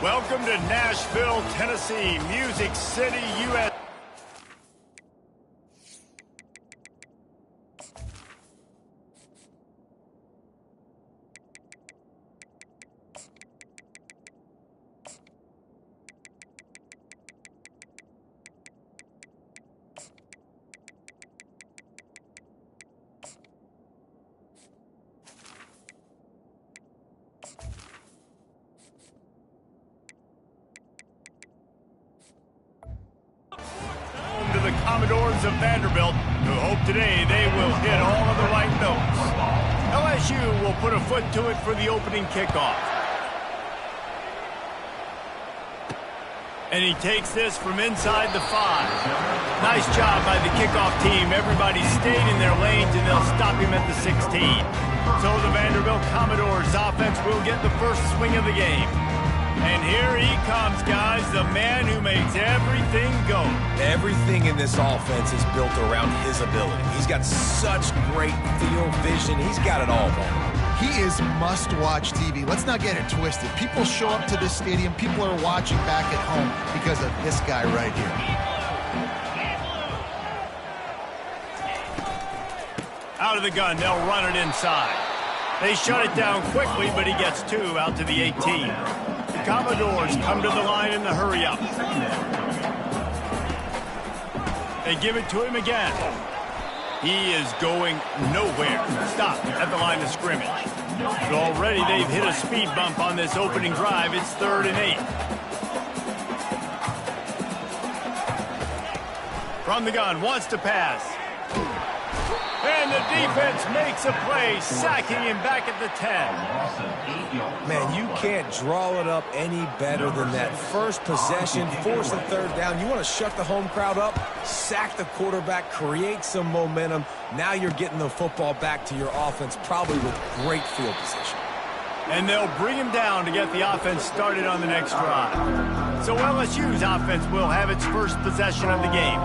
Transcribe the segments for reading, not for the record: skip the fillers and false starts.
Welcome to Nashville, Tennessee, Music City, USA. The Commodores of Vanderbilt, who hope today they will hit all of the right notes. LSU will put a foot to it for the opening kickoff. And he takes this from inside the 5. Nice job by the kickoff team. Everybody stayed in their lanes, and they'll stop him at the 16. So the Vanderbilt Commodores offense will get the first swing of the game. And here he comes, guys, the man who makes everything go. Everything in this offense is built around his ability. He's got such great field vision. He's got it all, man. He is must-watch TV. Let's not get it twisted. People show up to this stadium. People are watching back at home because of this guy right here. Out of the gun, they'll run it inside. They shut it down quickly, but he gets 2 out to the 18. The Commodores come to the line in the hurry-up. They give it to him again. He is going nowhere. Stop at the line of scrimmage. But already they've hit a speed bump on this opening drive. It's 3rd and 8. From the gun, wants to pass. And the defense makes a play, sacking him back at the 10. Man, you can't draw it up any better than that. First possession, force the 3rd down. You want to shut the home crowd up, sack the quarterback, create some momentum. Now you're getting the football back to your offense, probably with great field position. And they'll bring him down to get the offense started on the next drive. So LSU's offense will have its first possession of the game.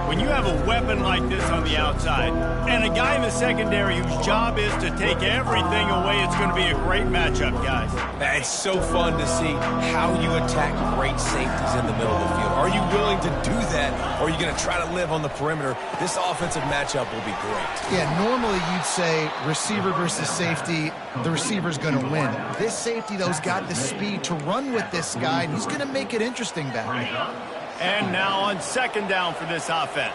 When you have a weapon like this on the outside and a guy in the secondary whose job is to take everything away, it's going to be a great matchup, guys. It's so fun to see how you attack great safeties in the middle of the field. Are you willing to do that, or are you going to try to live on the perimeter? This offensive matchup will be great. Yeah, normally you'd say receiver versus safety, the receiver's going to win. This safety, though, has got the speed to run with this guy, and he's going to make it interesting back there. And now on 2nd down for this offense.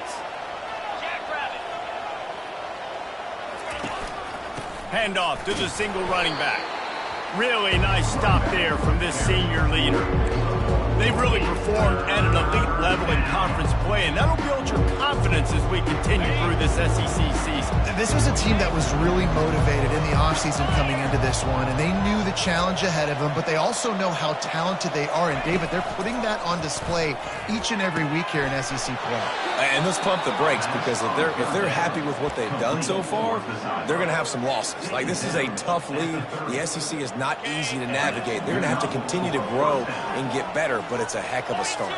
Handoff to the single running back. Really nice stop there from this senior leader. They've really performed at an elite level in conference play, and that'll build your confidence as we continue through this SEC season. This was a team that was really motivated in the offseason coming into this one, and they knew the challenge ahead of them, but they also know how talented they are. And, David, they're putting that on display each and every week here in SEC play. And let's pump the brakes, because if they're happy with what they've done so far, they're going to have some losses. Like, this is a tough league. The SEC is not easy to navigate. They're going to have to continue to grow and get better, but it's a heck of a start.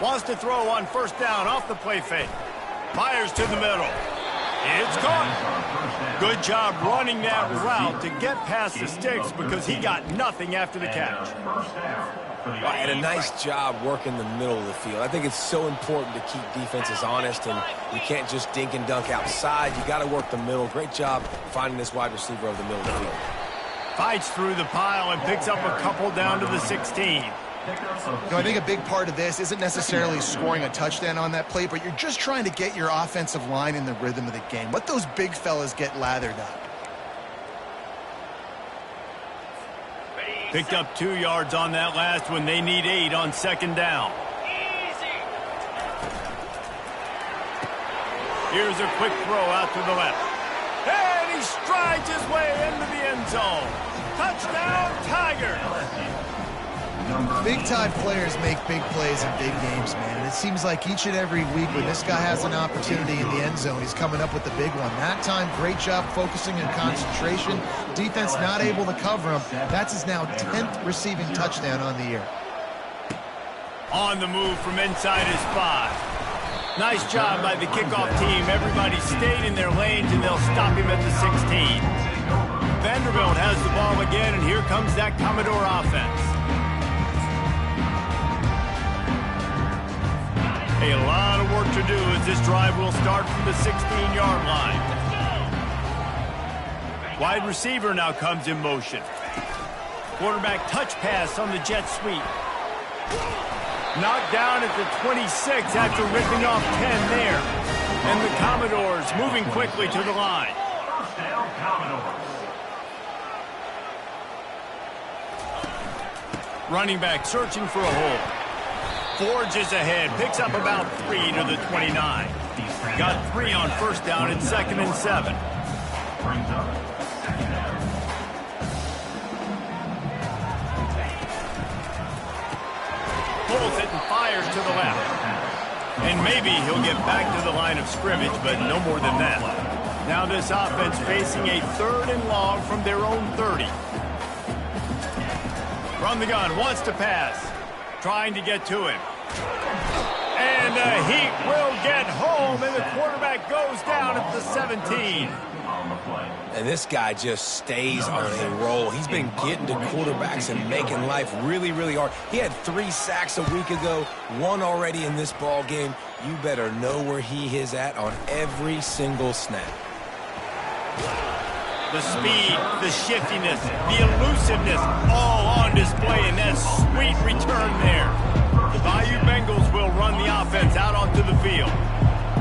Wants to throw on 1st down off the play fake. Fires to the middle. It's caught. Good job running that route to get past the sticks, because he got nothing after the catch. And a nice job working the middle of the field. I think it's so important to keep defenses honest, and you can't just dink and dunk outside. You got to work the middle. Great job finding this wide receiver over the middle of the field. Fights through the pile and picks up a couple down to the 16. I think a big part of this isn't necessarily scoring a touchdown on that play, but you're just trying to get your offensive line in the rhythm of the game. Let those big fellas get lathered up. Picked up 2 yards on that last one. They need 8 on 2nd down. Here's a quick throw out to the left. And he strides his way into the end zone. Touchdown, Tigers! Big-time players make big plays in big games, man. And it seems like each and every week when this guy has an opportunity in the end zone, he's coming up with the big one. That time, great job focusing and concentration. Defense not able to cover him. That's his now 10th receiving touchdown on the year. On the move from inside his 5. Nice job by the kickoff team. Everybody stayed in their lanes, and they'll stop him at the 16. Vanderbilt has the ball again, and here comes that Commodore offense. A lot of work to do as this drive will start from the 16-yard line. Wide receiver now comes in motion. Quarterback touch pass on the jet sweep. Knocked down at the 26 after ripping off 10 there. And the Commodores moving quickly to the line. First down, Commodores. Running back searching for a hole. Forges ahead, picks up about 3 to the 29. Got 3 on first down and 2nd and 7. Brings up second down. Pulls it and fires to the left. And maybe he'll get back to the line of scrimmage, but no more than that. Now this offense facing a 3rd and long from their own 30. From the gun, wants to pass. Trying to get to him. And the Heat will get home, and the quarterback goes down at the 17. And this guy just stays on a roll. He's been getting to quarterbacks and making life really, really hard. He had 3 sacks a week ago, 1 already in this ball game. You better know where he is at on every single snap. The speed, the shiftiness, the elusiveness, all on display in that sweet return there. The Bayou Bengals will run the offense out onto the field.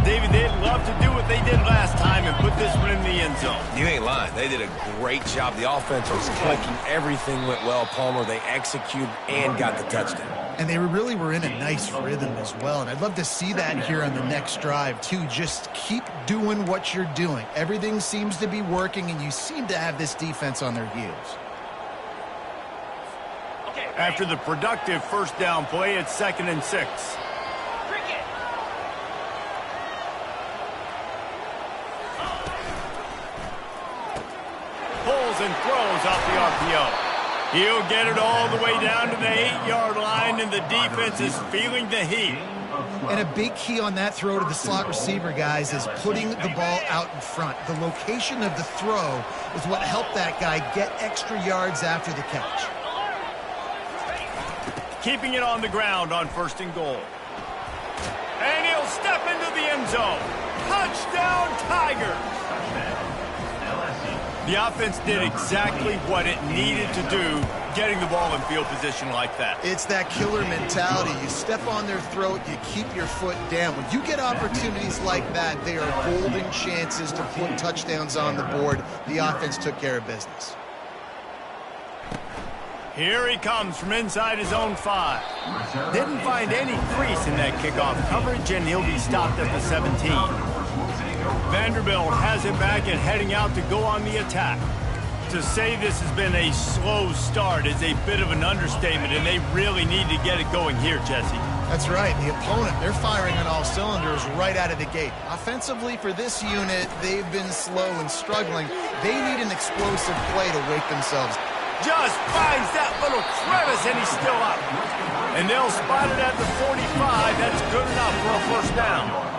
David, they'd love to do what they did last time and put this one in the end zone. You ain't lying. They did a great job. The offense was clicking. Everything went well, Palmer. They executed and got the touchdown. And they really were in a nice rhythm as well. And I'd love to see that here on the next drive, too. Just keep doing what you're doing. Everything seems to be working, and you seem to have this defense on their heels. After the productive first down play, it's 2nd and 6. Pulls and throws off the RPO. He'll get it all the way down to the 8-yard line, and the defense is feeling the heat. And a big key on that throw to the slot receiver, guys, is putting the ball out in front. The location of the throw is what helped that guy get extra yards after the catch. Keeping it on the ground on 1st and goal. And he'll step into the end zone. Touchdown, Tigers! The offense did exactly what it needed to do, getting the ball in field position like that. It's that killer mentality. You step on their throat, you keep your foot down. When you get opportunities like that, they are golden chances to put touchdowns on the board. The offense took care of business. Here he comes from inside his own 5. Didn't find any crease in that kickoff coverage, and he'll be stopped at the 17. Vanderbilt has it back and heading out to go on the attack. To say this has been a slow start is a bit of an understatement, and they really need to get it going here, Jesse. That's right. The opponent, they're firing on all cylinders right out of the gate. Offensively, for this unit, they've been slow and struggling. They need an explosive play to wake themselves. Just finds that little crevice, and he's still up. And they'll spot it at the 45. That's good enough for a first down.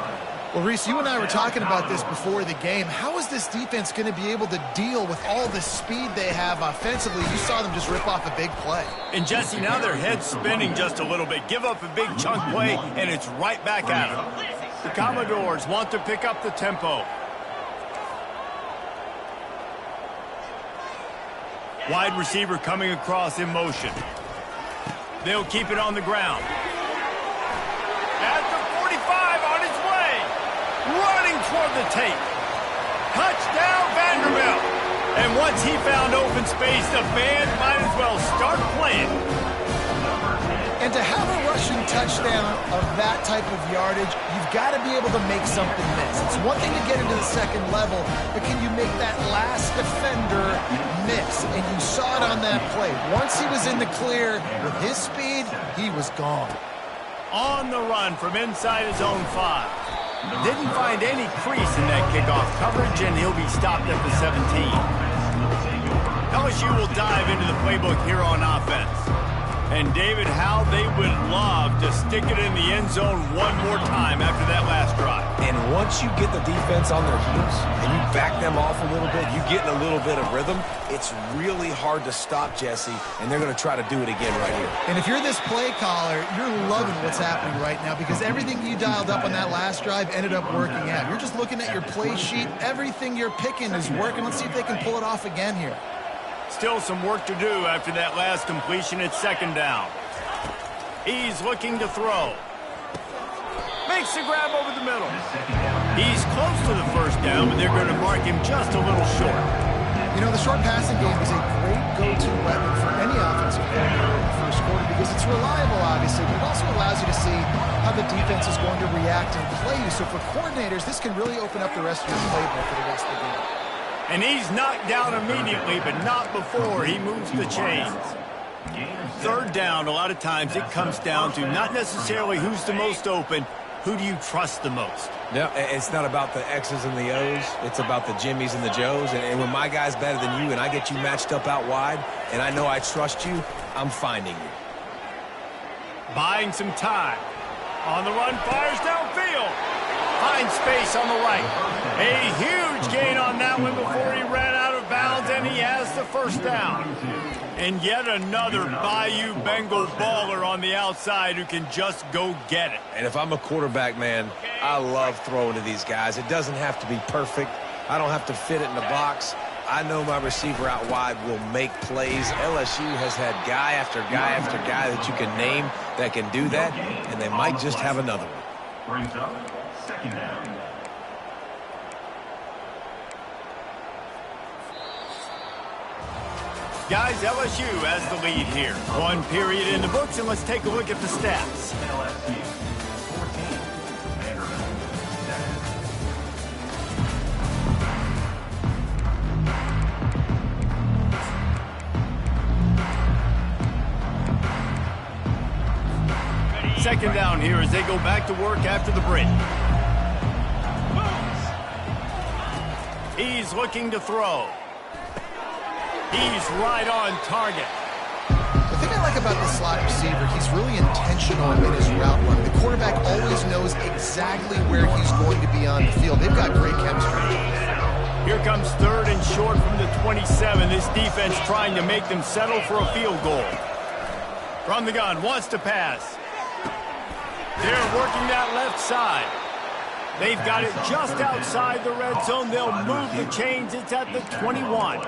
Well, Reese, you and I were talking about this before the game. How is this defense going to be able to deal with all the speed they have offensively? You saw them just rip off a big play. And, Jesse, now their head's spinning just a little bit. Give up a big chunk play, and it's right back at them. The Commodores want to pick up the tempo. Wide receiver coming across in motion. They'll keep it on the ground. At the 45, on his way. Running toward the tape. Touchdown, Vanderbilt. And once he found open space, the band might as well start playing. And to have a rushing touchdown of that type of yardage, you've got to be able to make something miss. It's one thing to get into the second level, but can you make that last defender miss? And you saw it on that play. Once he was in the clear with his speed, he was gone. On the run from inside his own 5. Didn't find any crease in that kickoff coverage, and he'll be stopped at the 17. LSU will dive into the playbook here on offense. And, David, how they would love to stick it in the end zone one more time after that last drive. And once you get the defense on their heels and you back them off a little bit, you get in a little bit of rhythm, it's really hard to stop, Jesse, and they're going to try to do it again right here. And if you're this play caller, you're loving what's happening right now because everything you dialed up on that last drive ended up working out. You're just looking at your play sheet. Everything you're picking is working. Let's see if they can pull it off again here. Still some work to do after that last completion at second down. He's looking to throw. Makes the grab over the middle. He's close to the first down, but they're going to mark him just a little short. You know, the short passing game is a great go-to weapon for any offensive coordinator in the first quarter because it's reliable, obviously, but it also allows you to see how the defense is going to react and play you. So for coordinators, this can really open up the rest of your playbook for the rest of the game. And he's knocked down immediately, but not before he moves the chains. Third down, a lot of times it comes down to not necessarily who's the most open, who do you trust the most? Yeah, it's not about the X's and the O's. It's about the Jimmies and the Joes. And when my guy's better than you and I get you matched up out wide and I know I trust you, I'm finding you. Buying some time. On the run, fires downfield. Finds space on the right. A huge gain on that one before he ran out of bounds, and he has the first down. And yet another Bayou Bengal baller on the outside who can just go get it. And if I'm a quarterback, man, I love throwing to these guys. It doesn't have to be perfect. I don't have to fit it in the box. I know my receiver out wide will make plays. LSU has had guy after guy after guy that you can name that can do that, and they might just have another one. Brings up second down. Guys, LSU has the lead here. One period in the books, and let's take a look at the stats. LSU 14. Vanderbilt 7. Second down here as they go back to work after the break. He's looking to throw. He's right on target. The thing I like about the slot receiver, he's really intentional in his route run. The quarterback always knows exactly where he's going to be on the field. They've got great chemistry. Here comes third and short from the 27. This defense trying to make them settle for a field goal. From the gun, wants to pass. They're working that left side. They've got it just outside the red zone. They'll move the chains. It's at the 21.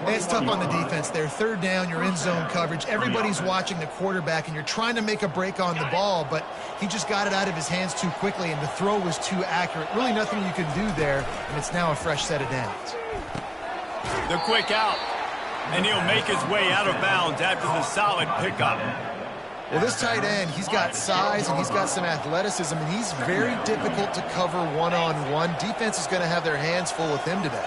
It's tough on the defense there. Third down, you're in zone coverage. Everybody's watching the quarterback, and you're trying to make a break on the ball, but he just got it out of his hands too quickly, and the throw was too accurate. Really nothing you can do there, and it's now a fresh set of downs. The quick out, and he'll make his way out of bounds after the solid pickup. Well, this tight end, he's got size and he's got some athleticism, and he's very difficult to cover one-on-one. Defense is going to have their hands full with him today.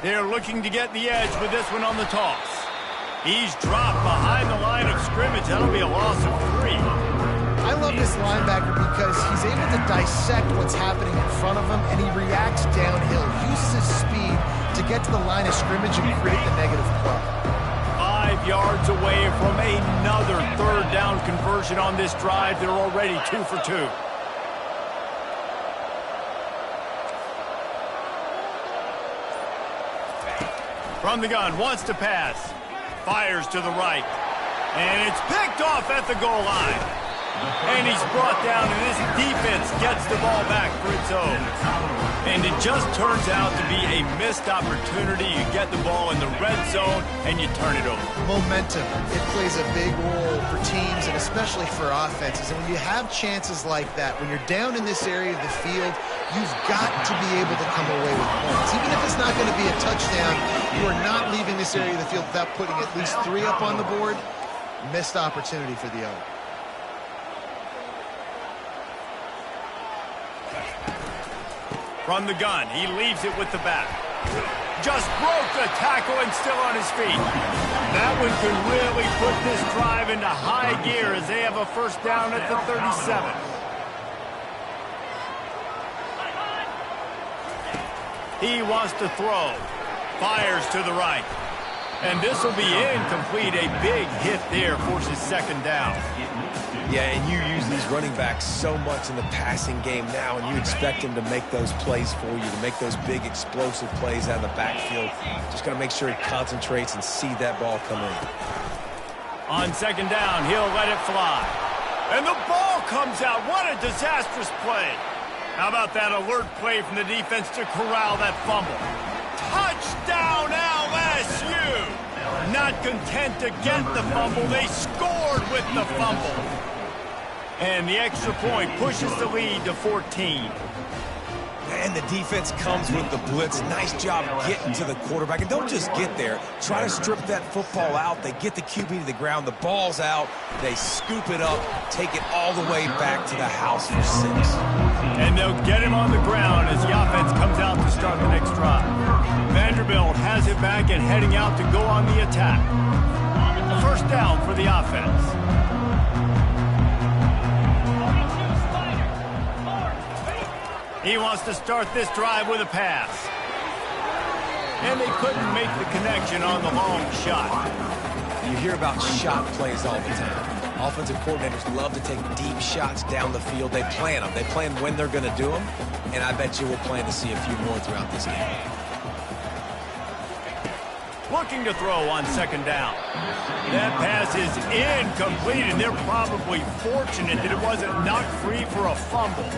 They're looking to get the edge with this one on the toss. He's dropped behind the line of scrimmage. That'll be a loss of 3. I love this linebacker because he's able to dissect what's happening in front of him, and he reacts downhill, uses his speed to get to the line of scrimmage and create the negative play. 5 yards away from another third down conversion on this drive. They're already 2 for 2. From the gun, wants to pass. Fires to the right. And it's picked off at the goal line. And he's brought down, and this defense gets the ball back for its own. And it just turns out to be a missed opportunity. You get the ball in the red zone, and you turn it over. Momentum. It plays a big role for teams and especially for offenses. And when you have chances like that, when you're down in this area of the field, you've got to be able to come away with points. Even if it's not going to be a touchdown, you are not leaving this area of the field without putting at least 3 up on the board. Missed opportunity for the other. From the gun, he leaves it with the back. Just broke the tackle and still on his feet. That one could really put this drive into high gear as they have a first down at the 37. He wants to throw. Fires to the right. And this will be incomplete. A big hit there forces second down. Yeah, and you use these running backs so much in the passing game now, and you expect them to make those plays for you, to make those big explosive plays out of the backfield. Just got to make sure he concentrates and see that ball come in. On second down, he'll let it fly. And the ball comes out. What a disastrous play. How about that alert play from the defense to corral that fumble? Touchdown LSU! Not content to get the fumble, they scored with the fumble. And the extra point pushes the lead to 14. And the defense comes with the blitz. Nice job getting to the quarterback. And don't just get there. Try to strip that football out. They get the QB to the ground. The ball's out. They scoop it up, take it all the way back to the house for 6. And they'll get him on the ground as the offense comes out to start the next drive. Vanderbilt has it back and heading out to go on the attack. A first down for the offense. He wants to start this drive with a pass. And they couldn't make the connection on the long shot. You hear about shot plays all the time. Offensive coordinators love to take deep shots down the field. They plan them. They plan when they're going to do them. And I bet you we'll plan to see a few more throughout this game. Looking to throw on second down. That pass is incomplete, and they're probably fortunate that it wasn't knocked free for a fumble.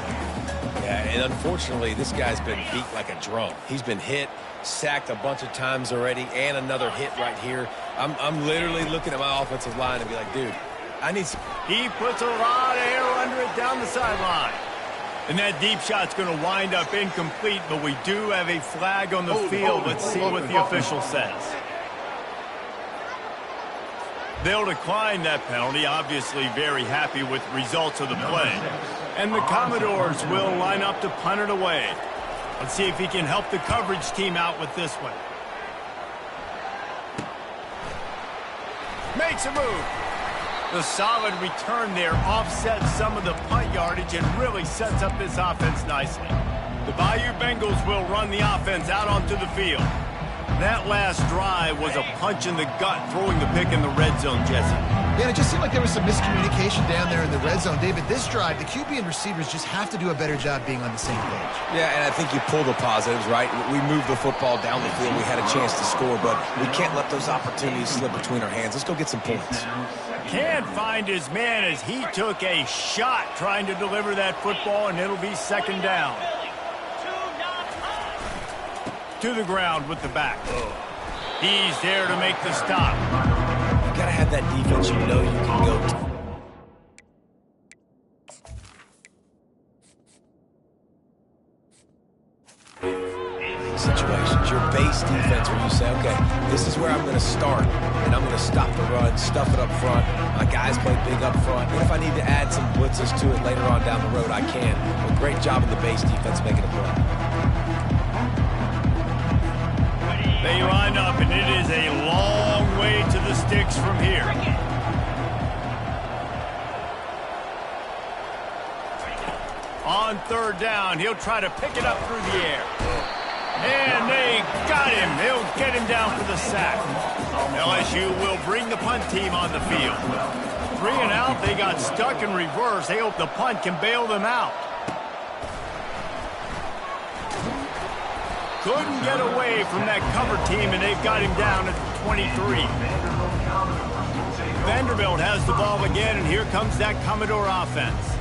Yeah, and unfortunately, this guy's been beat like a drum. He's been hit, sacked a bunch of times already, and another hit right here. I'm literally looking at my offensive line and be like, dude, I need some... He puts a lot of air under it down the sideline. And that deep shot's going to wind up incomplete, but we do have a flag on the field. Let's see what the official says. They'll decline that penalty, obviously very happy with results of the play. And the Commodores will line up to punt it away. Let's see if he can help the coverage team out with this one. Makes a move. The solid return there offsets some of the punt yardage and really sets up this offense nicely. The Bayou Bengals will run the offense out onto the field. That last drive was a punch in the gut, throwing the pick in the red zone, Jesse. Yeah, it just seemed like there was some miscommunication down there in the red zone. David, this drive, the QB and receivers just have to do a better job being on the same page. Yeah, and I think you pull the positives, right? We moved the football down the field. We had a chance to score, but we can't let those opportunities slip between our hands. Let's go get some points. Can't find his man as he took a shot trying to deliver that football, and it'll be second down. To the ground with the back. He's there to make the stop. You gotta have that defense you know you can go to. Situations, your base defense where you say, okay, this is where I'm going to start, and I'm going to stop the run, stuff it up front. My guys play big up front. And if I need to add some blitzes to it later on down the road, I can. But great job in the base defense making a play. They line up, and it is a long way to the sticks from here. On third down, he'll try to pick it up through the air. And they got him. They'll get him down for the sack. LSU will bring the punt team on the field. 3 and out, they got stuck in reverse. They hope the punt can bail them out. Couldn't get away from that cover team, and they've got him down at 23. Vanderbilt has the ball again, and here comes that Commodore offense.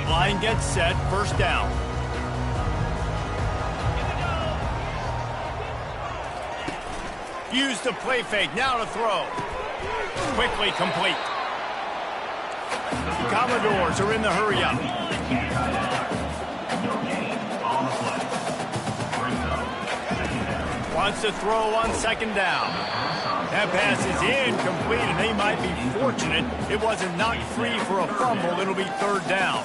Line gets set, first down. Use the play fake, now to throw. Quickly complete. Commodores are in the hurry up. Wants to throw on second down. That pass is incomplete, and they might be fortunate it wasn't knocked free for a fumble. It'll be third down.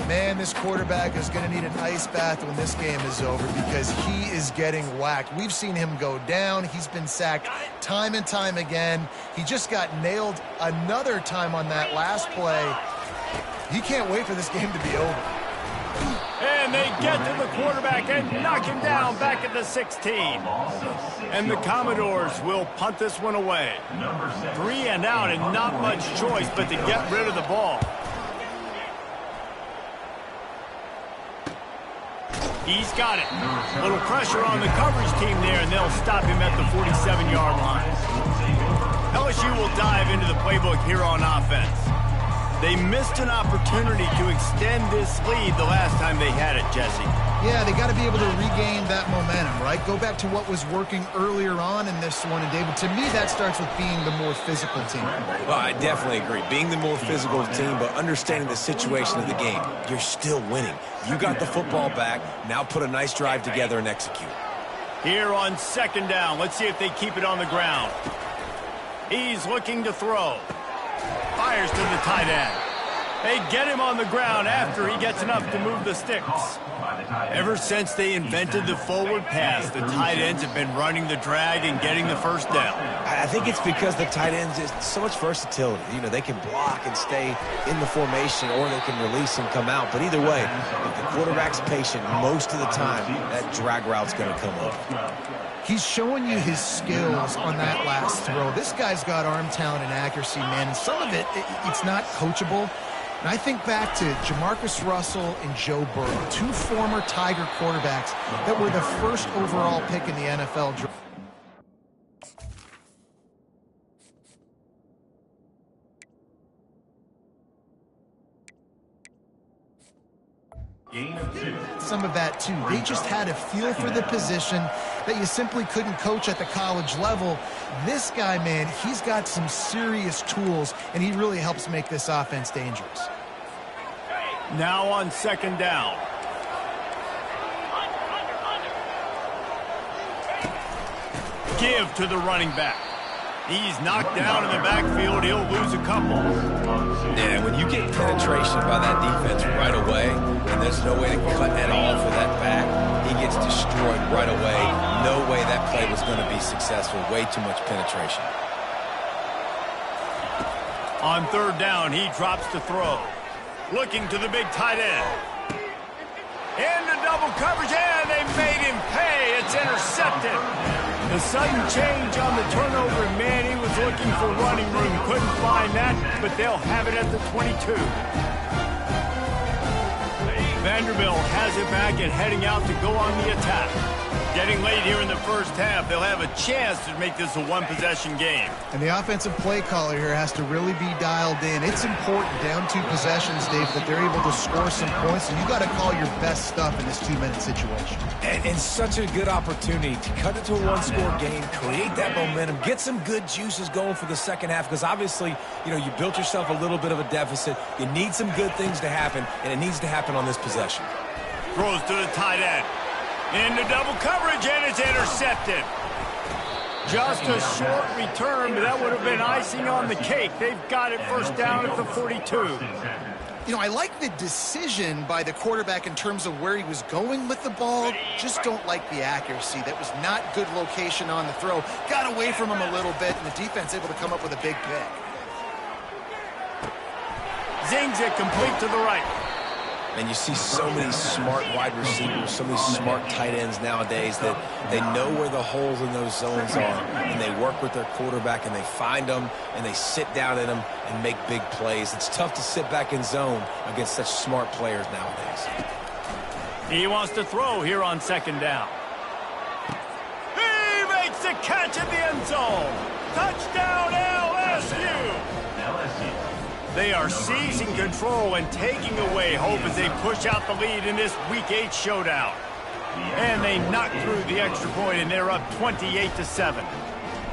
Man, this quarterback is going to need an ice bath when this game is over because he is getting whacked. We've seen him go down. He's been sacked time and time again. He just got nailed another time on that last play. He can't wait for this game to be over. And they get to the quarterback and knock him down back at the 16. And the Commodores will punt this one away. 3 and out and not much choice but to get rid of the ball. He's got it. A little pressure on the coverage team there, and they'll stop him at the 47-yard line. LSU will dive into the playbook here on offense. They missed an opportunity to extend this lead the last time they had it, Jesse. Yeah, they got to be able to regain that momentum, right? Go back to what was working earlier on in this one. And, David, to me, that starts with being the more physical team. Well, I definitely agree. Being the more physical team, but understanding the situation of the game. You're still winning. You got the football back. Now put a nice drive together and execute. Here on 2nd down, let's see if they keep it on the ground. He's looking to throw. Fires to the tight end. They get him on the ground after he gets enough to move the sticks. Ever since they invented the forward pass, the tight ends have been running the drag and getting the first down. I think it's because the tight ends is so much versatility. You know, they can block and stay in the formation, or they can release and come out. But either way, if the quarterback's patient most of the time, that drag route's going to come up. He's showing you his skills on that last throw. This guy's got arm talent and accuracy, man. And some of it's not coachable. And I think back to Jamarcus Russell and Joe Burrow, 2 former Tiger quarterbacks that were the first overall pick in the NFL draft. Some of that, too. They just had a feel for the position that you simply couldn't coach at the college level. This guy, man, he's got some serious tools, and he really helps make this offense dangerous. Now on 2nd down. Give to the running back. He's knocked down in the backfield. He'll lose a couple. Yeah, when you get penetration by that defense right away, and there's no way to cut at all for that back, he gets destroyed right away. No way that play was going to be successful. Way too much penetration. On 3rd down, he drops to throw. Looking to the big tight end. Into double coverage, and they made him pay. It's intercepted. The sudden change on the turnover, man, he was looking for running room. Couldn't find that, but they'll have it at the 22. Vanderbilt has it back and heading out to go on the attack. Getting late here in the first half, they'll have a chance to make this a one-possession game. And the offensive play caller here has to really be dialed in. It's important down 2 possessions, Dave, that they're able to score some points, and you got to call your best stuff in this 2-minute situation. And such a good opportunity to cut it to a 1-score game, create that momentum, get some good juices going for the second half, because obviously, you know, you built yourself a little bit of a deficit. You need some good things to happen, and it needs to happen on this possession. Throws to the tight end. Into double coverage, and it's intercepted. Just a short return, but that would have been icing on the cake. They've got it first down at the 42. You know, I like the decision by the quarterback in terms of where he was going with the ball. Just don't like the accuracy. That was not good location on the throw. Got away from him a little bit, and the defense able to come up with a big pick. Zings it complete to the right. And you see so many smart wide receivers, so many smart tight ends nowadays that they know where the holes in those zones are, and they work with their quarterback, and they find them, and they sit down in them and make big plays. It's tough to sit back in zone against such smart players nowadays. He wants to throw here on 2nd down. He makes the catch in the end zone. Touchdown, LSU. They are seizing control and taking away hope as they push out the lead in this Week 8 showdown. And they knock through the extra point, and they're up 28-7.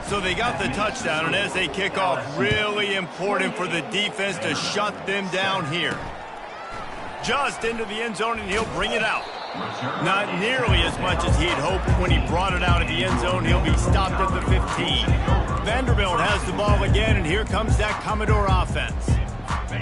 So they got the touchdown, and as they kick off, really important for the defense to shut them down here. Just into the end zone, and he'll bring it out. Not nearly as much as he had hoped when he brought it out of the end zone. He'll be stopped at the 15. Vanderbilt has the ball again, and here comes that Commodore offense.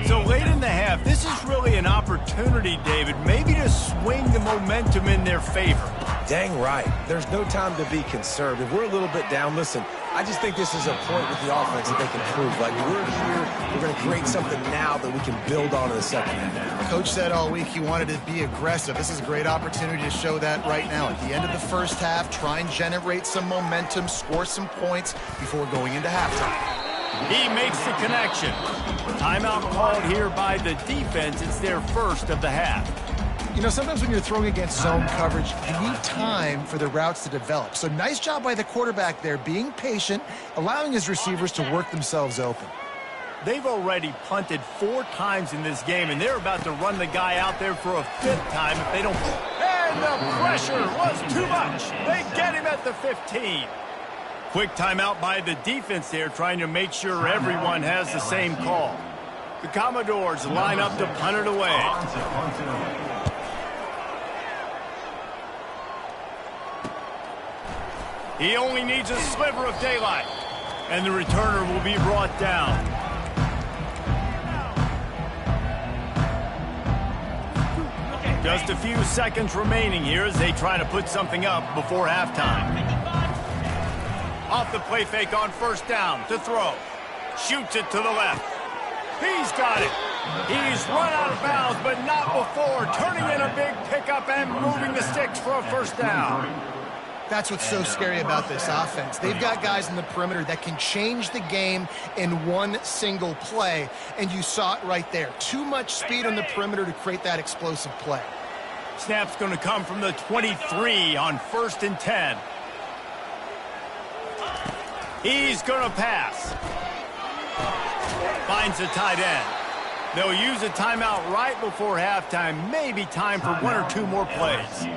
So late in the half, this is really an opportunity, David, maybe to swing the momentum in their favor. Dang right. There's no time to be conservative. We're a little bit down. Listen, I just think this is a point with the offense that they can prove. Like, we're here, we're going to create something now that we can build on in the second half. Coach said all week he wanted to be aggressive. This is a great opportunity to show that right now. At the end of the first half, try and generate some momentum, score some points before going into halftime. He makes the connection. Timeout called here by the defense. It's their first of the half. You know, sometimes when you're throwing against zone coverage, you need time for the routes to develop. So nice job by the quarterback there, being patient, allowing his receivers to work themselves open. They've already punted 4 times in this game, and they're about to run the guy out there for a 5th time if they don't. And the pressure was too much. They get him at the 15. Quick timeout by the defense there, trying to make sure everyone has the same call. The Commodores line up to punt it away. He only needs a sliver of daylight, and the returner will be brought down. Just a few seconds remaining here as they try to put something up before halftime. Off the play fake on first down to throw. Shoots it to the left. He's got it. He's run out of bounds, but not before. Turning in a big pickup and moving the sticks for a first down. That's what's so scary about this offense. They've got guys in the perimeter that can change the game in one single play, and you saw it right there. Too much speed on the perimeter to create that explosive play. Snap's going to come from the 23 on 1st and 10. He's going to pass. Finds a tight end. They'll use a timeout right before halftime. Maybe time for 1 or 2 more plays.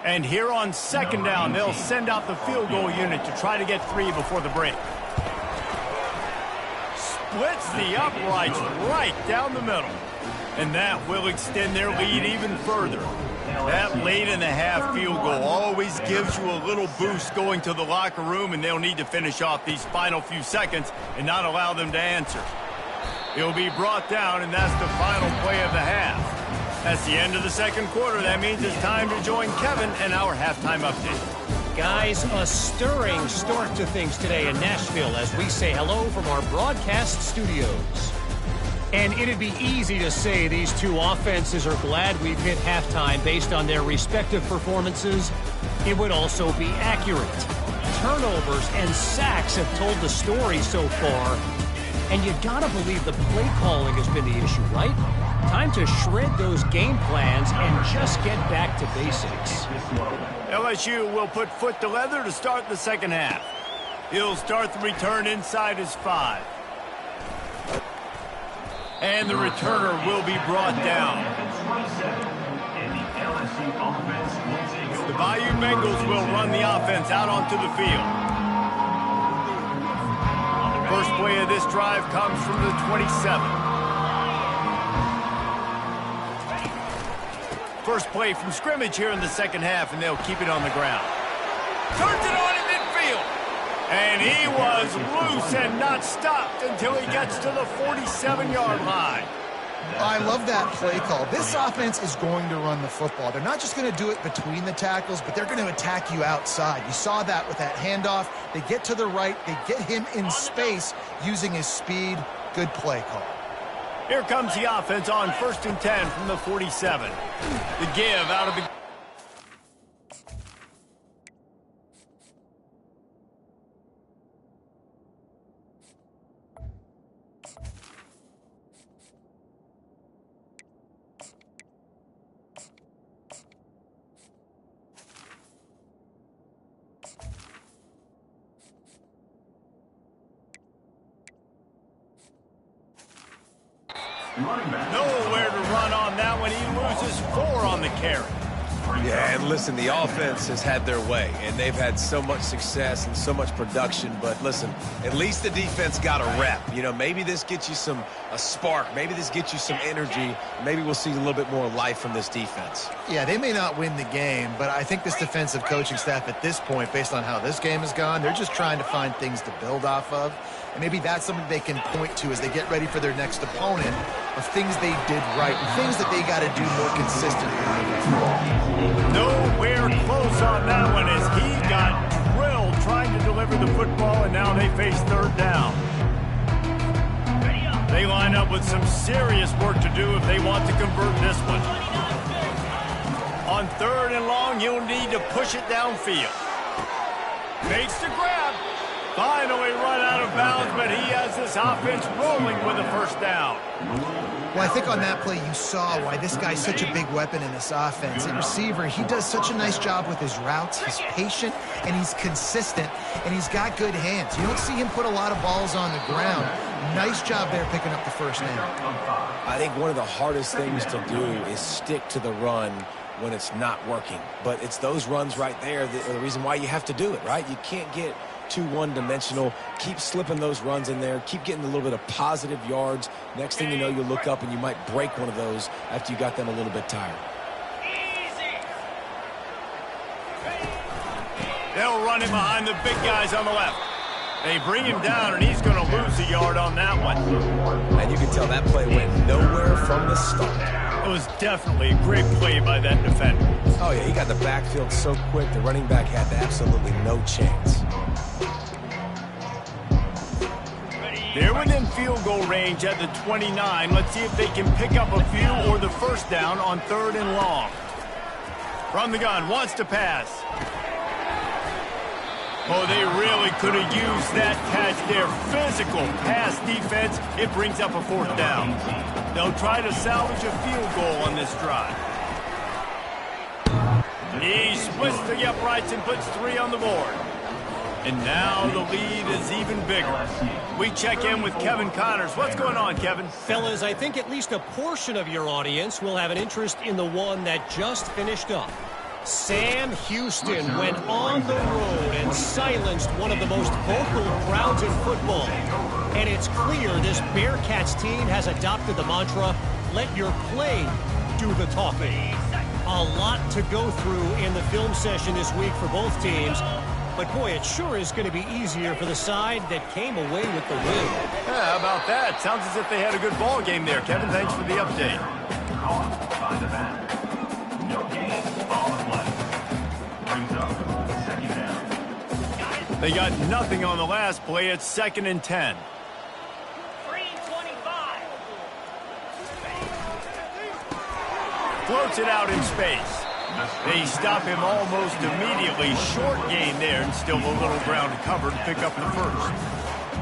And here on 2nd down, they'll send out the field goal unit to try to get 3 before the break. Splits the uprights right down the middle. And that will extend their lead even further. That late-in-the-half field goal always gives you a little boost going to the locker room, and they'll need to finish off these final few seconds and not allow them to answer. He'll be brought down, and that's the final play of the half. That's the end of the second quarter. That means it's time to join Kevin and our halftime update. Guys, a stirring start to things today in Nashville as we say hello from our broadcast studios. And it'd be easy to say these two offenses are glad we've hit halftime based on their respective performances. It would also be accurate. Turnovers and sacks have told the story so far. And you gotta believe the play calling has been the issue, right? Time to shred those game plans and just get back to basics. LSU will put foot to leather to start the second half. He'll start the return inside his 5. And the returner will be brought down. The Bayou Bengals will run the offense out onto the field. First play of this drive comes from the 27. First play from scrimmage here in the second half, and they'll keep it on the ground. Turns it on in midfield. And he was loose and not stopped until he gets to the 47-yard line. I love that play call. This offense is going to run the football. They're not just going to do it between the tackles, but they're going to attack you outside. You saw that with that handoff. They get to the right. They get him in space using his speed. Good play call. Here comes the offense on 1st and 10 from the 47. The give out of the... Nowhere to run on that one. He loses 4 on the carry. Yeah, and listen, the offense has had their way, and they've had so much success and so much production. But listen, at least the defense got a rep. You know, maybe this gets you a spark. Maybe this gets you some energy. Maybe we'll see a little bit more life from this defense. Yeah, they may not win the game, but I think this defensive coaching staff at this point, based on how this game has gone, they're just trying to find things to build off of. And maybe that's something they can point to as they get ready for their next opponent of things they did right and things that they got to do more consistently. Nowhere close on that one as he got trying to deliver the football, and now they face third down. They line up with some serious work to do if they want to convert this one. On third and long, you'll need to push it downfield. Makes the grab. Finally run out of bounds, but he has this offense rolling with a first down. Well, I think on that play you saw why this guy's such a big weapon in this offense. At receiver, he does such a nice job with his routes. He's patient, and he's consistent, and he's got good hands. You don't see him put a lot of balls on the ground. Nice job there picking up the first down. I think one of the hardest things to do is stick to the run when it's not working. But it's those runs right there that are the reason why you have to do it, right? You can't get too one-dimensional. Keep slipping those runs in there. Keep getting a little bit of positive yards. Next thing you know, you look up and you might break one of those after you got them a little bit tired. They'll run him behind the big guys on the left. They bring him down, and he's going to lose a yard on that one. And you can tell that play went nowhere from the start. It was definitely a great play by that defender. Oh, yeah, he got the backfield so quick, the running back had absolutely no chance. They're within field goal range at the 29. Let's see if they can pick up a few or the first down on third and long. From the gun, wants to pass. Oh, they really could have used that catch there. Physical pass defense. It brings up a fourth down. They'll try to salvage a field goal on this drive. He splits the uprights and puts 3 on the board. And now the lead is even bigger. We check in with Kevin Connors. What's going on, Kevin? Fellas, I think at least a portion of your audience will have an interest in the one that just finished up. Sam Houston went on the road and silenced one of the most vocal crowds in football. And it's clear this Bearcats team has adopted the mantra, let your play do the talking. A lot to go through in the film session this week for both teams. But, boy, it sure is going to be easier for the side that came away with the win. Yeah, how about that? Sounds as if they had a good ball game there. Kevin, thanks for the update. By the back. No gain on the play. Brings up second down. They got nothing on the last play. It's 2nd and 10. Floats it out in space. They stop him almost immediately. Short gain there, and still a little ground to cover to pick up the first.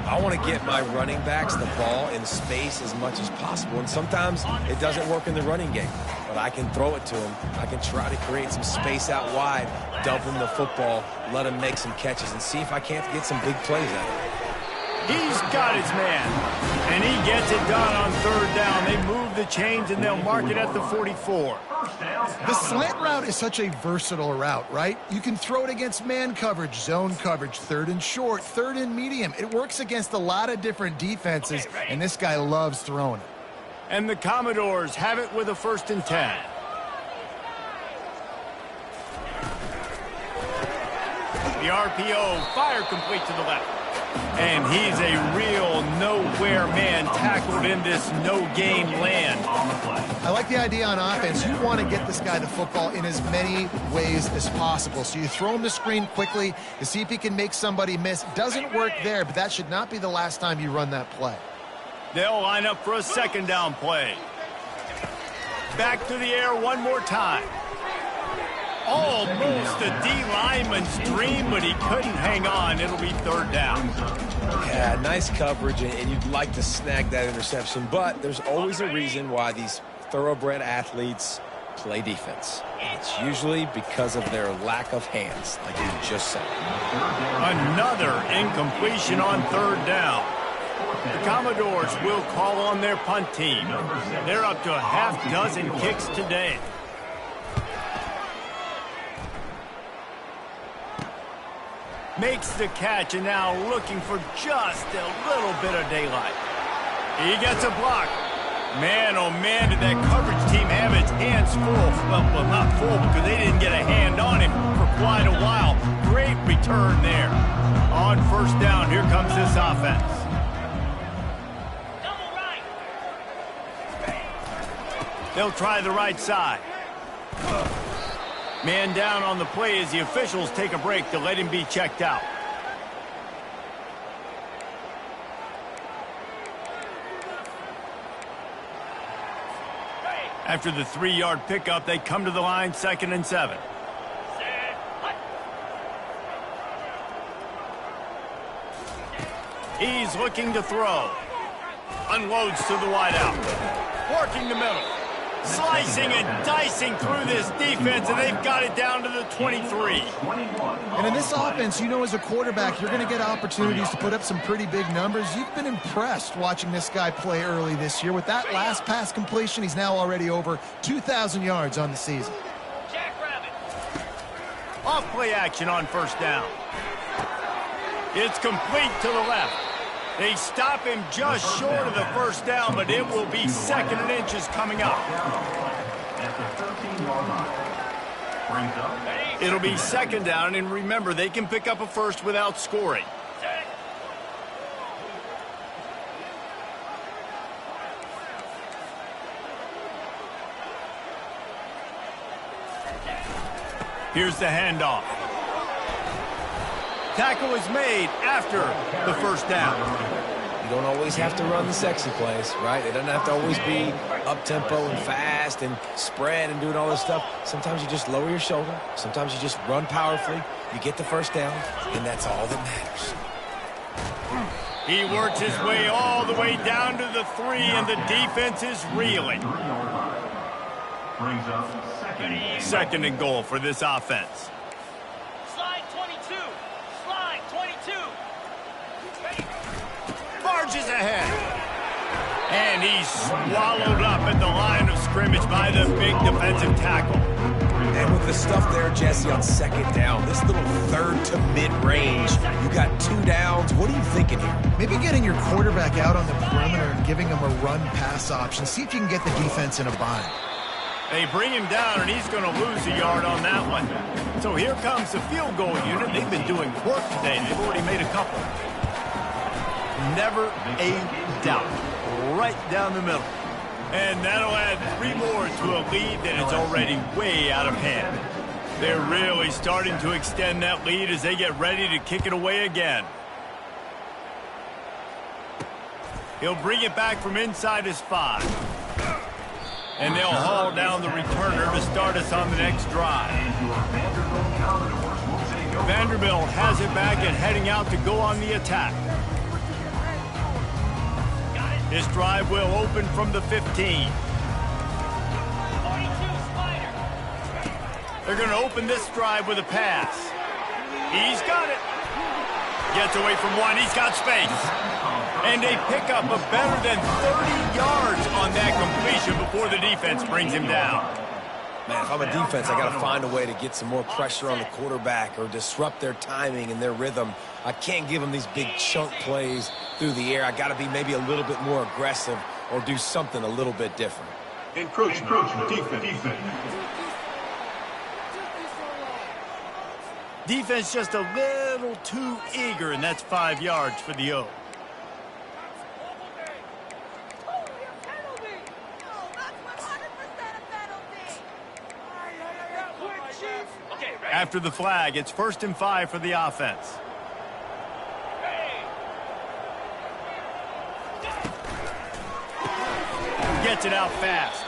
I want to get my running backs the ball in space as much as possible, and sometimes it doesn't work in the running game, but I can throw it to them. I can try to create some space out wide, dump them the football, let them make some catches, and see if I can't get some big plays out of it. He's got his man, and he gets it done on third down. They move the chains, and they'll mark it at the 44. The slant route is such a versatile route, right? You can throw it against man coverage, zone coverage, third and short, third and medium. It works against a lot of different defenses, and this guy loves throwing it. And the Commodores have it with a 1st and 10. The RPO, fire complete to the left. And he's a real nowhere man tackled in this no-gain land. I like the idea on offense. You want to get this guy the football in as many ways as possible. So you throw him the screen quickly to see if he can make somebody miss. Doesn't work there, but that should not be the last time you run that play. They'll line up for a 2nd down play. Back to the air one more time. Almost a D lineman's dream, but he couldn't hang on. It'll be 3rd down. Yeah, nice coverage, and you'd like to snag that interception, but there's always a reason why these thoroughbred athletes play defense. It's usually because of their lack of hands, like you just said. Another incompletion on 3rd down. The Commodores will call on their punt team. They're up to a half-dozen kicks today. Makes the catch, and now looking for just a little bit of daylight. He gets a block. Man, oh man, did that coverage team have its hands full. Well, not full because they didn't get a hand on him for quite a while. Great return there. On 1st down, here comes this offense. Double right. They'll try the right side. Man down on the play as the officials take a break to let him be checked out. After the 3-yard pickup, they come to the line, 2nd and 7. He's looking to throw. Unloads to the wideout. Working the middle. Slicing and dicing through this defense, and they've got it down to the 23. And in this offense, you know, as a quarterback, you're going to get opportunities to put up some pretty big numbers. You've been impressed watching this guy play early this year. With that last pass completion, he's now already over 2,000 yards on the season. Off play action on 1st down. It's complete to the left. They stop him just short of the 1st down, but it will be 2nd and inches coming up. It'll be 2nd down, and remember, they can pick up a first without scoring. Here's the handoff. Tackle is made after the 1st down. You don't always have to run the sexy plays, right? It doesn't have to always be up-tempo and fast and spread and doing all this stuff. Sometimes you just lower your shoulder. Sometimes you just run powerfully. You get the 1st down, and that's all that matters. He works his way all the way down to the 3, and the defense is reeling. 2nd and goal for this offense. Barges ahead. And he's swallowed up at the line of scrimmage by the big defensive tackle. And with the stuff there, Jesse, on 2nd down, this little 3rd to mid-range, you got 2 downs. What are you thinking here? Maybe getting your quarterback out on the perimeter and giving him a run-pass option. See if you can get the defense in a bind. They bring him down, and he's going to lose a yard on that one. So here comes the field goal unit. They've been doing work today. They've already made a couple. Never a doubt. Right down the middle. And that'll add 3 more to a lead that is already way out of hand. They're really starting to extend that lead as they get ready to kick it away again. He'll bring it back from inside his 5. And they'll haul down the returner to start us on the next drive. Vanderbilt has it back and heading out to go on the attack. This drive will open from the 15. They're going to open this drive with a pass. He's got it. Gets away from one. He's got space. And they pick up a better than 30 yards on that completion before the defense brings him down. Man, if I'm a defense, I got to find a way to get some more pressure on the quarterback or disrupt their timing and their rhythm. I can't give them these big chunk plays through the air. I got to be maybe a little bit more aggressive or do something a little bit different. Encroachment, defense. Defense just a little too eager, and that's 5 yards for the O. After the flag, it's 1st and 5 for the offense. Gets it out fast.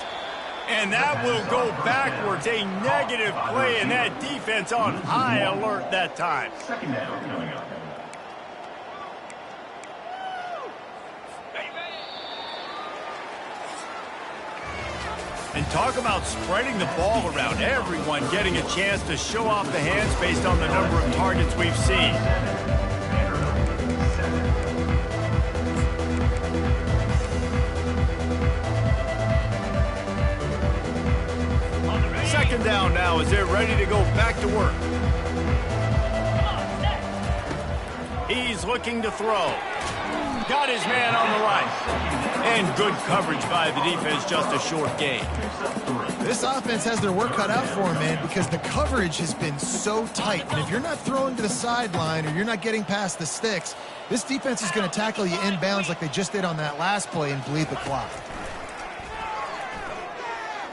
And that will go backwards. A negative play, and that defense on high alert that time. 2nd down coming up. And talk about spreading the ball around. Everyone getting a chance to show off the hands based on the number of targets we've seen. Second down now as they're ready to go back to work. He's looking to throw. Got his man on the right. And good coverage by the defense, just a short gain. This offense has their work cut out for them, man, because the coverage has been so tight. And if you're not throwing to the sideline or you're not getting past the sticks, this defense is going to tackle you inbounds like they just did on that last play and bleed the clock.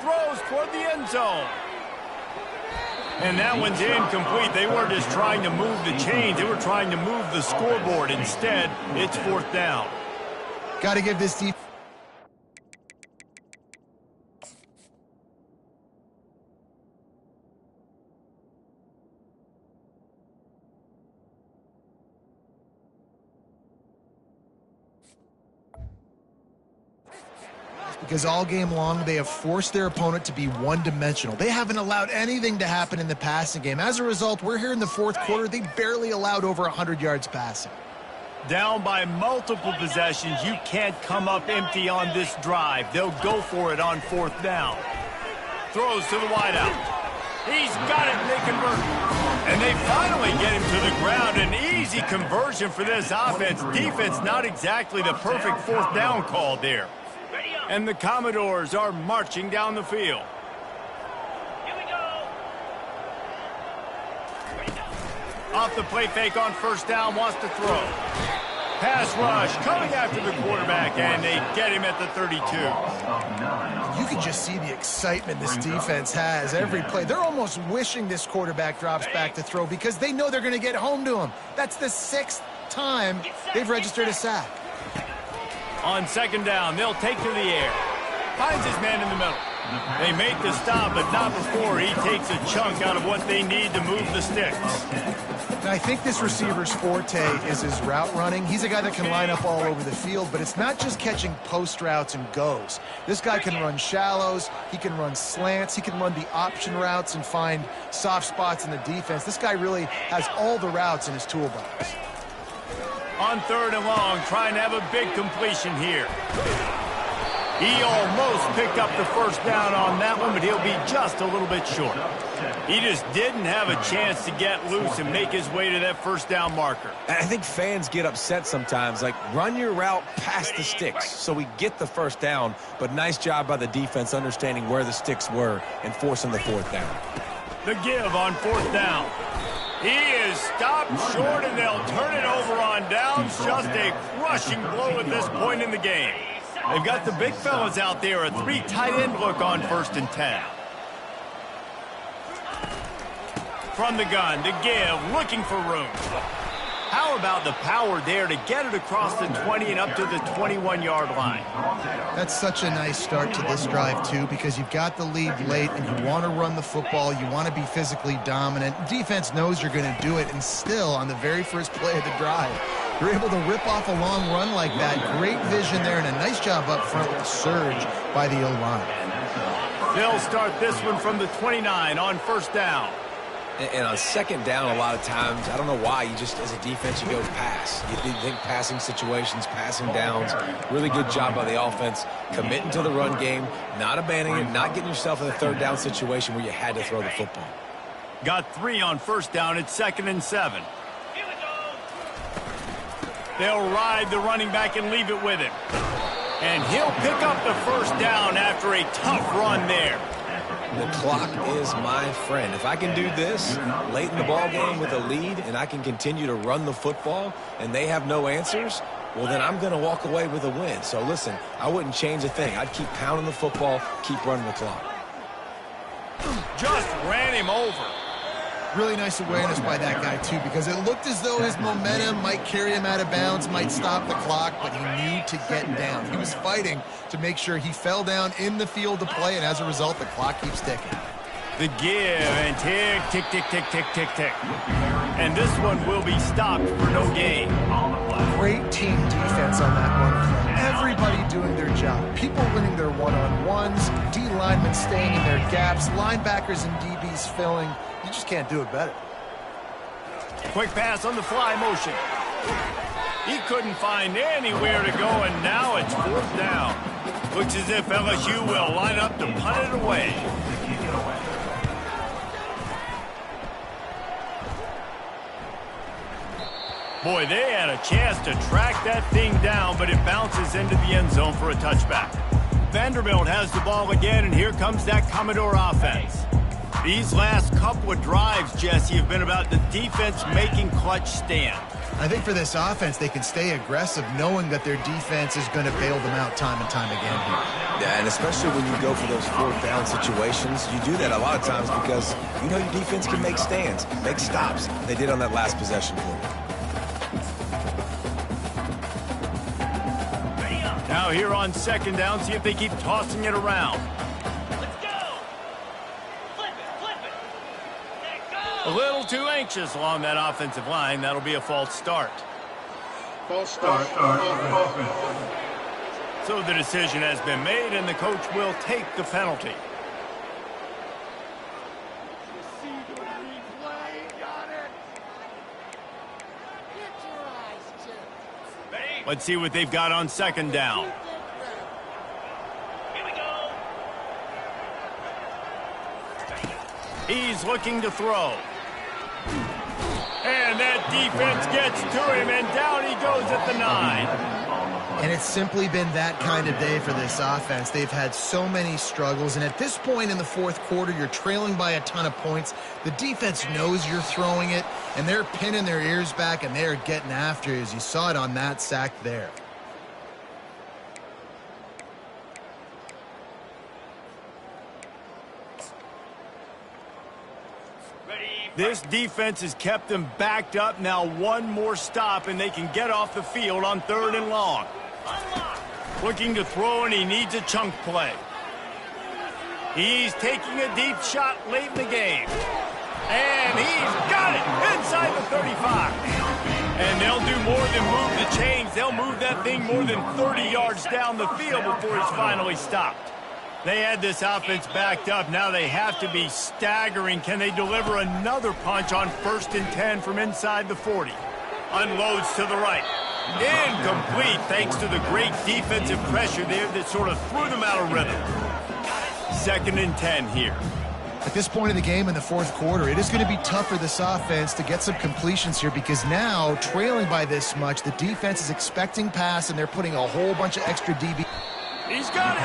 Throws toward the end zone. And that one's incomplete. They weren't just trying to move the chains. They were trying to move the scoreboard. Instead, it's 4th down. Got to give this defense. because all game long they have forced their opponent to be one-dimensional. They haven't allowed anything to happen in the passing game. As a result, we're here in the fourth quarter. They barely allowed over 100 yards passing. Down by multiple possessions, you can't come up empty on this drive. They'll go for it on fourth down. Throws to the wideout. He's got it, and they convert. And they finally get him to the ground. An easy conversion for this offense. Defense, not exactly the perfect fourth down call there. And the Commodores are marching down the field. Off the play fake on first down, wants to throw. Pass rush, coming after the quarterback, and they get him at the 32. You can just see the excitement this defense has every play. They're almost wishing this quarterback drops back to throw because they know they're going to get home to him. That's the 6th time they've registered a sack. On second down, they'll take to the air. Finds his man in the middle. They make the stop, but not before he takes a chunk out of what they need to move the sticks. And I think this receiver's forte is his route running. He's a guy that can line up all over the field, but it's not just catching post routes and goes. This guy can run shallows, he can run slants, he can run the option routes and find soft spots in the defense. This guy really has all the routes in his toolbox. On third and long, trying to have a big completion here. He almost picked up the first down on that one, but he'll be just a little bit short. He just didn't have a chance to get loose and make his way to that first down marker. I think fans get upset sometimes, like run your route past the sticks so we get the first down, but nice job by the defense understanding where the sticks were and forcing the fourth down. The give on fourth down. He is stopped short, and they'll turn it over on downs. Just a crushing blow at this point in the game. They've got the big fellas out there, a 3 tight end look on 1st and 10. From the gun, the give, looking for room. How about the power there to get it across the 20 and up to the 21-yard line? That's such a nice start to this drive, too, because you've got the lead late and you want to run the football. You want to be physically dominant. Defense knows you're going to do it, and still, on the very first play of the drive, you're able to rip off a long run like that. Great vision there, and a nice job up front with the surge by the O-line. They'll start this one from the 29 on first down. And on second down, a lot of times, I don't know why, you just, as a defense, you go pass. You think passing situations, passing downs. Really good job by the offense, committing to the run game, not abandoning it, not getting yourself in a third down situation where you had to throw the football. Got 3 on first down. It's 2nd and 7. They'll ride the running back and leave it with him. And he'll pick up the first down after a tough run there. The clock is my friend. If I can do this late in the ball game with a lead and I can continue to run the football and they have no answers, well, then I'm going to walk away with a win. So, listen, I wouldn't change a thing. I'd keep pounding the football, keep running the clock. Just ran him over. Really nice awareness by that guy, too, because it looked as though his momentum might carry him out of bounds, might stop the clock, but he knew to get down. He was fighting to make sure he fell down in the field to play, and as a result, the clock keeps ticking. The give, and tick, tick, tick, tick, tick, tick, tick. And this one will be stopped for no gain. Great team defense on that one. Everybody doing their job. People winning their one-on-ones, D-linemen staying in their gaps, linebackers and DBs filling. You just can't do it better. Quick pass on the fly motion. He couldn't find anywhere to go, and now it's fourth down. Looks as if LSU will line up to punt it away. Boy, they had a chance to track that thing down, but it bounces into the end zone for a touchback. Vanderbilt has the ball again, and here comes that Commodore offense. These last couple of drives, Jesse, have been about the defense making clutch stands. I think for this offense, they can stay aggressive knowing that their defense is going to bail them out time and time again here. Yeah, and especially when you go for those fourth down situations, you do that a lot of times because you know your defense can make stands, make stops. They did on that last possession for you. Now here on second down, see if they keep tossing it around. A little too anxious along that offensive line. That'll be a false start. False start. So the decision has been made, and the coach will take the penalty. Let's see what they've got on second down. Here we go. He's looking to throw. And that defense gets to him, and down he goes at the 9. And it's simply been that kind of day for this offense. They've had so many struggles, and at this point in the fourth quarter, you're trailing by a ton of points. The defense knows you're throwing it, and they're pinning their ears back, and they're getting after you, as you saw it on that sack there. This defense has kept them backed up. Now one more stop, and they can get off the field on 3rd and long. Looking to throw, and he needs a chunk play. He's taking a deep shot late in the game. And he's got it inside the 35. And they'll do more than move the chains. They'll move that thing more than 30 yards down the field before he's finally stopped. They had this offense backed up. Now they have to be staggering. Can they deliver another punch on 1st and 10 from inside the 40? Unloads to the right. Incomplete, thanks to the great defensive pressure there that sort of threw them out of rhythm. 2nd and 10 here. At this point in the game in the fourth quarter, it is going to be tough for this offense to get some completions here, because now, trailing by this much, the defense is expecting pass, and they're putting a whole bunch of extra DB. He's got it.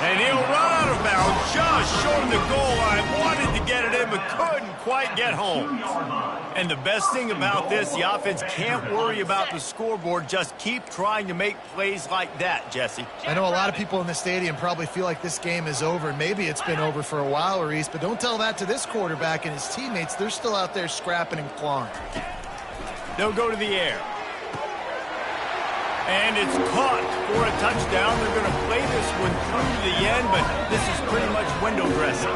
And he'll run out of bounds just short of the goal line. Wanted to get it in, but couldn't quite get home. And the best thing about this, the offense can't worry about the scoreboard. Just keep trying to make plays like that, Jesse. I know a lot of people in the stadium probably feel like this game is over, and maybe it's been over for a while, Reese, but don't tell that to this quarterback and his teammates. They're still out there scrapping and clawing. They'll go to the air. And it's caught for a touchdown. They're going to play this one through to the end, but this is pretty much window dressing.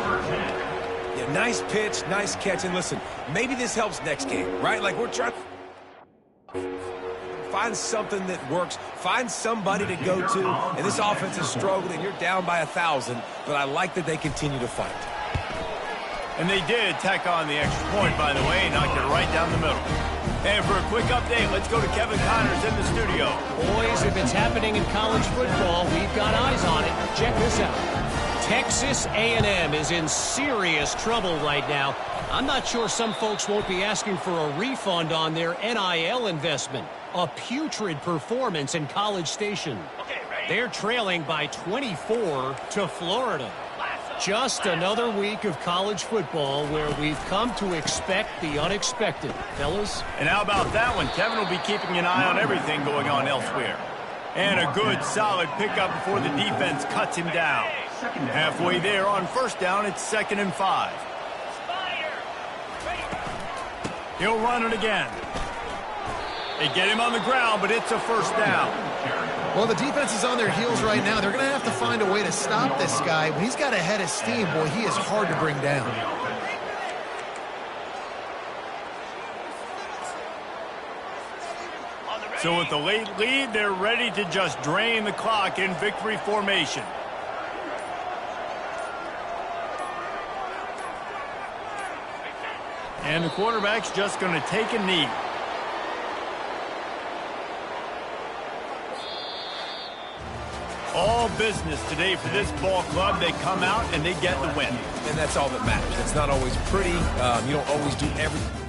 Yeah, nice pitch, nice catch. And listen, maybe this helps next game, right? Like, we're trying to find something that works, find somebody to go to. And this offense is struggling. You're down by 1,000, but I like that they continue to fight. And they did tack on the extra point, by the way, and knocked it right down the middle. And for a quick update, let's go to Kevin Connors in the studio. Boys, if it's happening in college football, we've got eyes on it. Check this out. Texas A&M is in serious trouble right now. I'm not sure some folks won't be asking for a refund on their NIL investment. A putrid performance in College Station. They're trailing by 24 to Florida. Just another week of college football where we've come to expect the unexpected. Fellas? And how about that one? Kevin will be keeping an eye on everything going on elsewhere. And a good, solid pickup before the defense cuts him down. Halfway there on 1st down, it's 2nd and 5. He'll run it again. They get him on the ground, but it's a 1st down. Well, the defense is on their heels right now. They're going to have to find a way to stop this guy. When he's got a head of steam, boy, he is hard to bring down. So with the late lead, they're ready to just drain the clock in victory formation. And the quarterback's just going to take a knee. All business today for this ball club. They come out and they get the win. And that's all that matters. It's not always pretty. You don't always do everything.